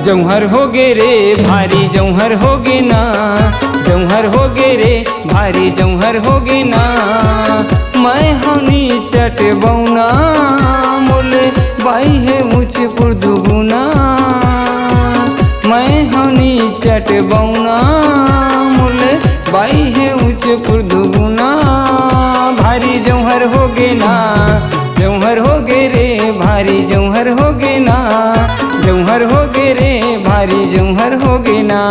जौहर हो गे रे भारी जौहर हो गे ना, जौहर हो गे रे भारी जौहर हो गे ना। मैं हनी चट बौना मोले बाई है मुझ पुरदुगुना। मैं हनी चट बौना मोले बाई है मुझ पुरदुगुना। भारी जौहर हो गे ना, जौहर हो गे रे भारी जौहर हो गे ना। जौहर हो गे रे भारी जौहर हो गे ना।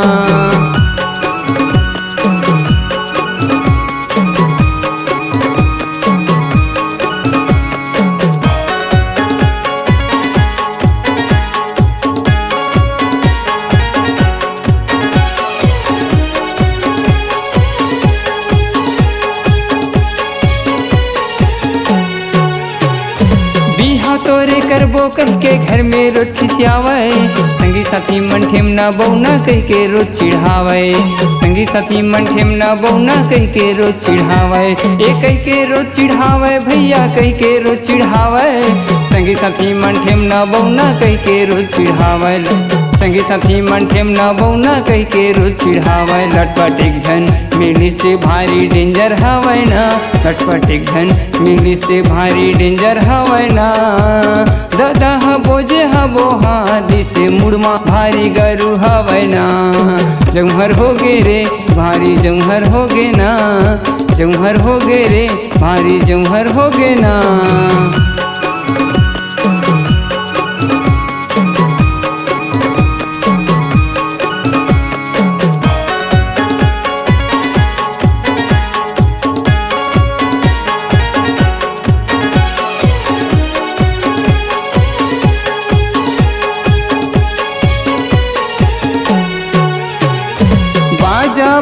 तोरे करबो कह के घर में रोज खिसियावे। संगी साथी मन ठेमना बौना कह के रोज चिढ़ावे। संगी साथी मन ठेमना बौना कह के रोज चिढ़ावे। ए कह के रोज चिढ़ावे भैया कह के रोज चिढ़ावे। संगी साथी मन ठेमना बौना कह के रोज चिढ़ावे। संगी साथी मन ठेमना बौना कह के रोज चिढ़ावे। लटपट एक झन मिली से भारी डेंजर हवै ना। लटपट एक झन मिली से भारी डेंजर हवै ना। दादा बोझे हबो हादी से मुड़मा भारी गरु हवै ना। जौहर हो गे रे भारी जौहर हो गे ना। जौहर हो गे रे भारी जौहर हो गे ना।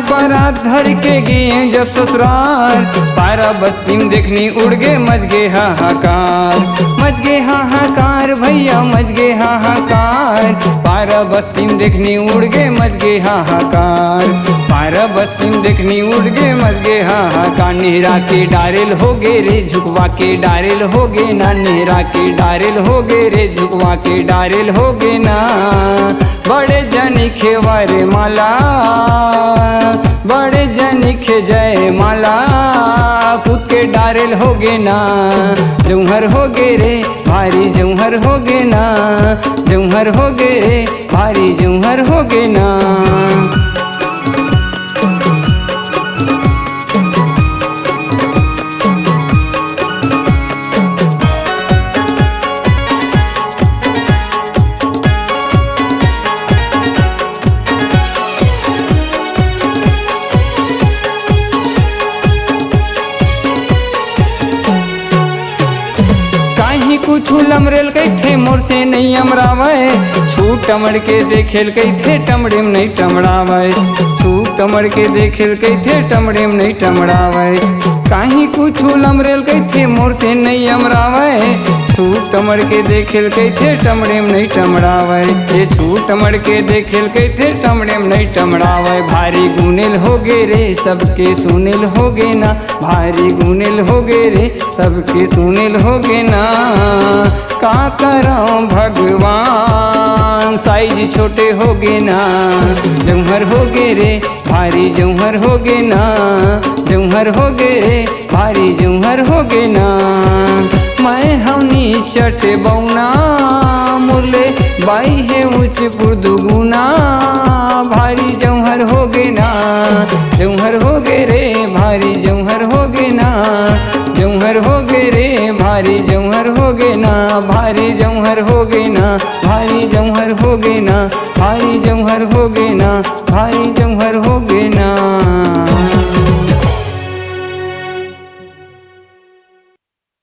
बारात धर के गए जब ससुराल। पारा बस्ती में देखनी उड़ गे मच गे हाहाकार। मच गे हाहाकार भैया मच गे हाहाकार। पारा बस्ती में देखनी उड़ गे मच गे हाहाकार। पारा बस्ती में देखनी उड़ गे मच गे हाहाकार। नेहरा के डारेल हो गे रे झुकवा के डारेल हो गे ना। नेहरा के डारेल हो गे रे झुकवा के डारेल हो गे ना। बड़े जनी खेवारे माला बड़े जनी खे जय माला। खुद के डारेल हो गे ना। जौहर हो गे रे भारी जौहर हो गे ना। जौहर हो गे रे भारी जौहर हो गे ना। कुछ लमरेल कैथे मोर से नहीं अमरावे। छूट टमड़ के देखेल कैथे टमड़े में नहीं टमड़ावे। छूट टमड़ के देखेल कैथे टमड़े में नहीं टमड़ावे। काहीं कुछ लमरेल कैथे मोर से नहीं अमरावे। छूट टमड़ के देखेल कैथे टमड़े में नहीं टमड़ावे। ये छूट टमड़ के देखेल कैथे टमड़े में नहीं टमड़ावे। भारी गुनेल हो गे रे सबके सुनेल हो गे ना। भारी गुनेल हो गे रे सबके सुनेल हो गे ना। का करऊं भगवान साइज छोटे हो गे ना। जौहर हो गे रे भारी जौहर हो गे ना। जौहर हो गे रे भारी जौहर हो गे ना। मैं हनी चट बौना मुरले बाई है मुझ पुरदुगुना। भारी जौहर हो गे ना। जौहर हो गे रे भारी जौहर हो गे ना। जौहर हो गे रे भारी जौहर हो गे ना। भारी जौहर हो गे ना। भारी जौहर हो गे ना। भारी जौहर हो गे ना। भारी जौहर हो गे ना।